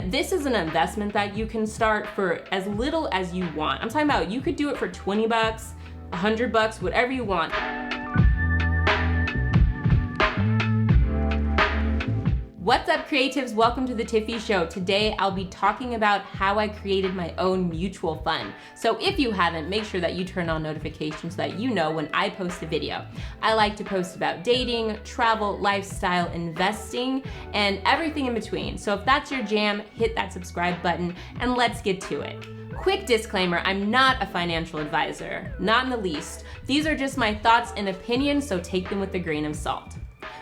And this is an investment that you can start for as little as you want. I'm talking about you could do it for 20 bucks, 100 bucks, whatever you want. What's up, creatives? Welcome to the Tiffy Show. Today, I'll be talking about how I created my own mutual fund. So if you haven't, make sure that you turn on notifications so that you know when I post a video. I like to post about dating, travel, lifestyle, investing, and everything in between. So if that's your jam, hit that subscribe button and let's get to it. Quick disclaimer, I'm not a financial advisor, not in the least. These are just my thoughts and opinions, so take them with a grain of salt.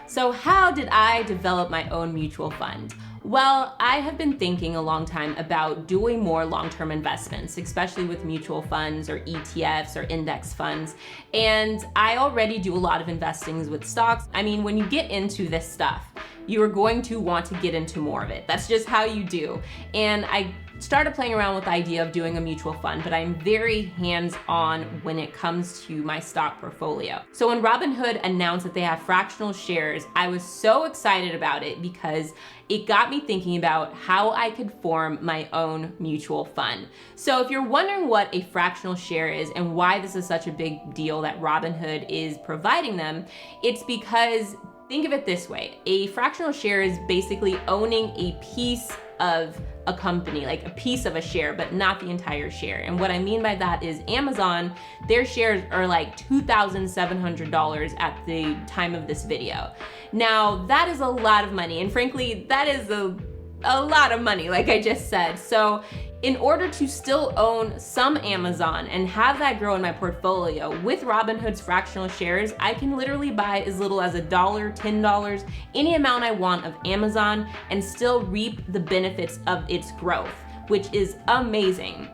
So how did I develop my own mutual fund? Well, I have been thinking a long time about doing more long-term investments, especially with mutual funds or ETFs or index funds. And I already do a lot of investings with stocks. I mean, when you get into this stuff, you are going to want to get into more of it. That's just how you do. And I started playing around with the idea of doing a mutual fund, but I'm very hands-on when it comes to my stock portfolio. So when Robinhood announced that they have fractional shares, I was so excited about it because it got me thinking about how I could form my own mutual fund. So if you're wondering what a fractional share is and why this is such a big deal that Robinhood is providing them, it's because think of it this way. A fractional share is basically owning a piece of a company, like a piece of a share, but not the entire share. And what I mean by that is Amazon, their shares are like $2,700 at the time of this video. Now, that is a lot of money. And frankly, that is a lot of money, like I just said. So in order to still own some Amazon and have that grow in my portfolio, with Robinhood's fractional shares, I can literally buy as little as $1, $10, any amount I want of Amazon and still reap the benefits of its growth, which is amazing.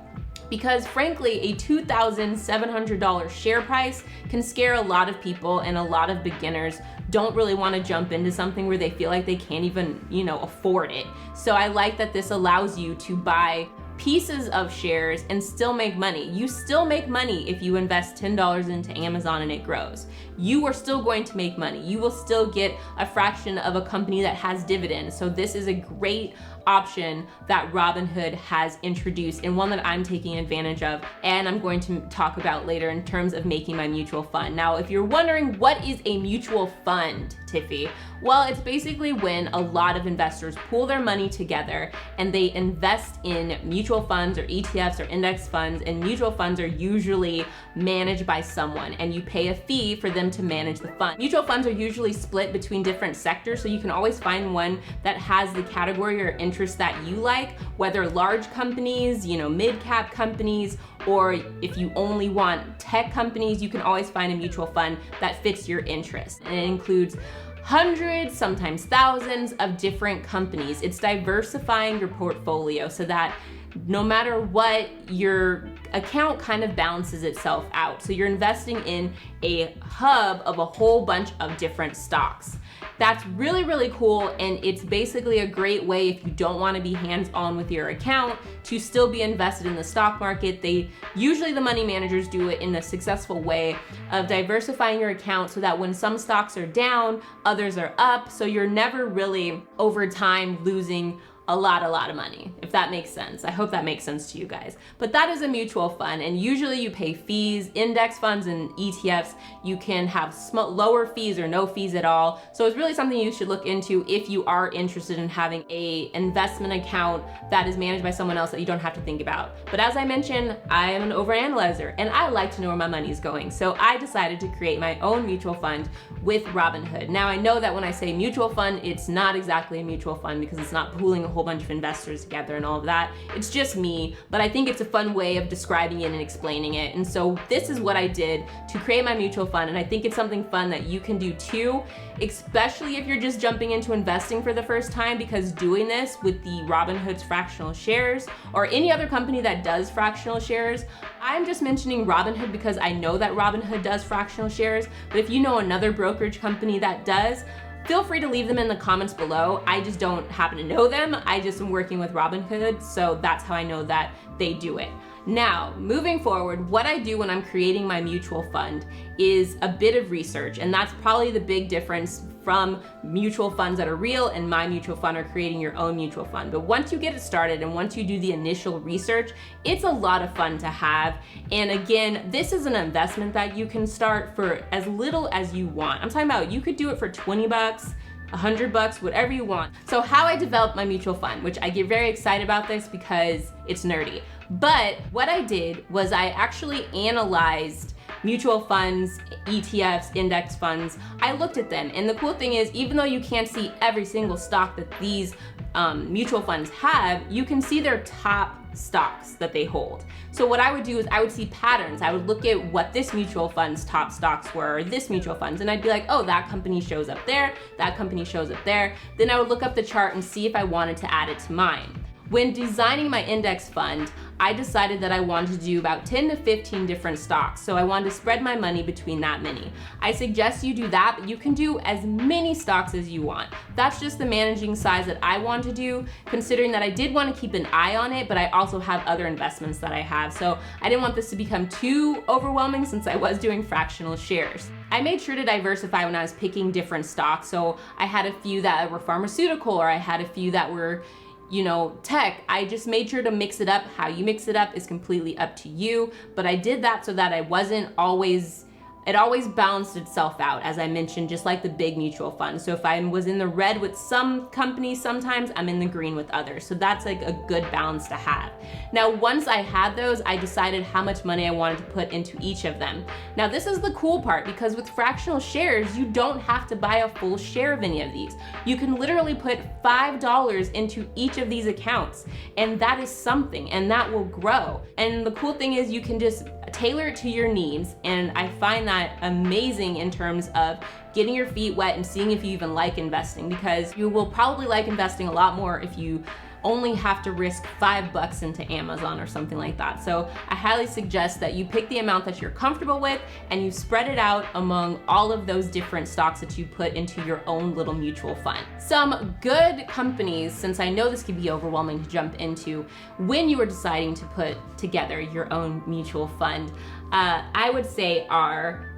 Because frankly, a $2,700 share price can scare a lot of people, and a lot of beginners don't really want to jump into something where they feel like they can't even, afford it. So I like that this allows you to buy pieces of shares and still make money. You still make money if you invest $10 into Amazon and it grows. You are still going to make money. You will still get a fraction of a company that has dividends. So this is a great option that Robinhood has introduced, and one that I'm taking advantage of, and I'm going to talk about later in terms of making my mutual fund. Now, if you're wondering what is a mutual fund, Tiffy, well, it's basically when a lot of investors pool their money together and they invest in mutual funds or ETFs or index funds, and mutual funds are usually managed by someone and you pay a fee for them to manage the fund. Mutual funds are usually split between different sectors, so you can always find one that has the category or interest that you like, whether large companies, mid-cap companies, or if you only want tech companies, you can always find a mutual fund that fits your interest. And it includes hundreds, sometimes thousands of different companies. It's diversifying your portfolio so that no matter what, your account kind of balances itself out. So you're investing in a hub of a whole bunch of different stocks. That's really, really cool, and it's basically a great way if you don't want to be hands-on with your account to still be invested in the stock market. Usually the money managers do it in a successful way of diversifying your account so that when some stocks are down, others are up, so you're never really over time losing a lot of money, if that makes sense. I hope that makes sense to you guys. But that is a mutual fund, and usually you pay fees. Index funds and ETFs, you can have lower fees or no fees at all. So it's really something you should look into if you are interested in having a investment account that is managed by someone else that you don't have to think about. But as I mentioned, I am an overanalyzer and I like to know where my money is going. So I decided to create my own mutual fund with Robinhood. Now, I know that when I say mutual fund, it's not exactly a mutual fund because it's not pooling a whole bunch of investors together and all of that. It's just me, but I think it's a fun way of describing it and explaining it. And so this is what I did to create my mutual fund, and I think it's something fun that you can do too, especially if you're just jumping into investing for the first time, because doing this with the Robinhood's fractional shares or any other company that does fractional shares, I'm just mentioning Robinhood because I know that Robinhood does fractional shares, but if you know another brokerage company that does, feel free to leave them in the comments below. I just don't happen to know them. I just am working with Robinhood, so that's how I know that they do it. Now, moving forward, what I do when I'm creating my mutual fund is a bit of research, and that's probably the big difference from mutual funds that are real and my mutual fund or creating your own mutual fund. But once you get it started and once you do the initial research, it's a lot of fun to have. And again, this is an investment that you can start for as little as you want. I'm talking about you could do it for 20 bucks, $100, whatever you want. So how I developed my mutual fund, which I get very excited about this because it's nerdy. But what I did was I actually analyzed mutual funds, ETFs, index funds. I looked at them, and the cool thing is, even though you can't see every single stock that these mutual funds have, you can see their top stocks that they hold. So what I would do is I would see patterns. I would look at what this mutual fund's top stocks were, or this mutual fund's, and I'd be like, oh, that company shows up there, that company shows up there. Then I would look up the chart and see if I wanted to add it to mine. When designing my index fund, I decided that I wanted to do about 10 to 15 different stocks. So I wanted to spread my money between that many. I suggest you do that, but you can do as many stocks as you want. That's just the managing size that I want to do, considering that I did want to keep an eye on it, but I also have other investments that I have. So I didn't want this to become too overwhelming since I was doing fractional shares. I made sure to diversify when I was picking different stocks. So I had a few that were pharmaceutical, or I had a few that were tech. I just made sure to mix it up. How you mix it up is completely up to you, but I did that so that it always balanced itself out, as I mentioned, just like the big mutual fund. So if I was in the red with some companies, sometimes I'm in the green with others. So that's like a good balance to have. Now, once I had those, I decided how much money I wanted to put into each of them. Now, this is the cool part, because with fractional shares, you don't have to buy a full share of any of these. You can literally put $5 into each of these accounts, and that is something, and that will grow. And the cool thing is you can just tailor it to your needs, and I find that amazing in terms of getting your feet wet and seeing if you even like investing, because you will probably like investing a lot more if you only have to risk $5 into Amazon or something like that. So I highly suggest that you pick the amount that you're comfortable with and you spread it out among all of those different stocks that you put into your own little mutual fund. Some good companies, since I know this can be overwhelming to jump into when you are deciding to put together your own mutual fund, I would say are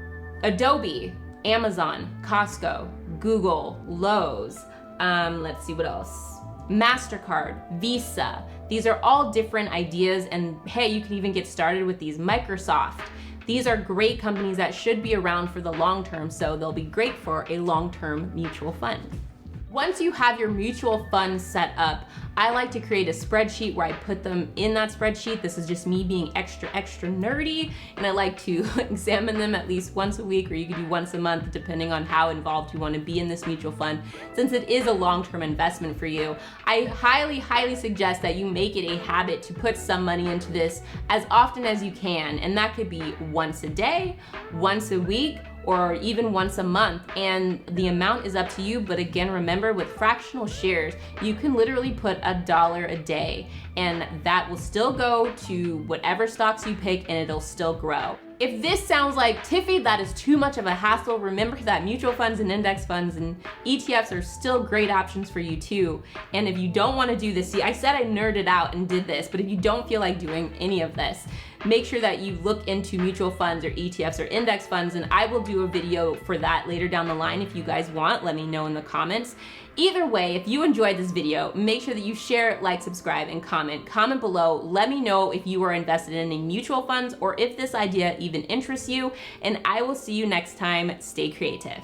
Adobe, Amazon, Costco, Google, Lowe's, let's see what else. MasterCard, Visa. These are all different ideas, and hey, you can even get started with these. Microsoft. These are great companies that should be around for the long term, so they'll be great for a long-term mutual fund. Once you have your mutual fund set up, I like to create a spreadsheet where I put them in that spreadsheet. This is just me being extra nerdy, and I like to examine them at least once a week, or you can do once a month, depending on how involved you want to be in this mutual fund. Since it is a long-term investment for you, I highly suggest that you make it a habit to put some money into this as often as you can, and that could be once a day, once a week, or even once a month, and the amount is up to you. But again, remember, with fractional shares, you can literally put $1 a day, and that will still go to whatever stocks you pick, and it'll still grow. If this sounds like, Tiffy, that is too much of a hassle, remember that mutual funds and index funds and ETFs are still great options for you too. And if you don't want to do this, see, I said I nerded out and did this, but if you don't feel like doing any of this, make sure that you look into mutual funds or ETFs or index funds, and I will do a video for that later down the line if you guys want. Let me know in the comments. Either way, if you enjoyed this video, make sure that you share, like, subscribe, and comment. Comment below. Let me know if you are invested in any mutual funds or if this idea even interests you, and I will see you next time. Stay creative.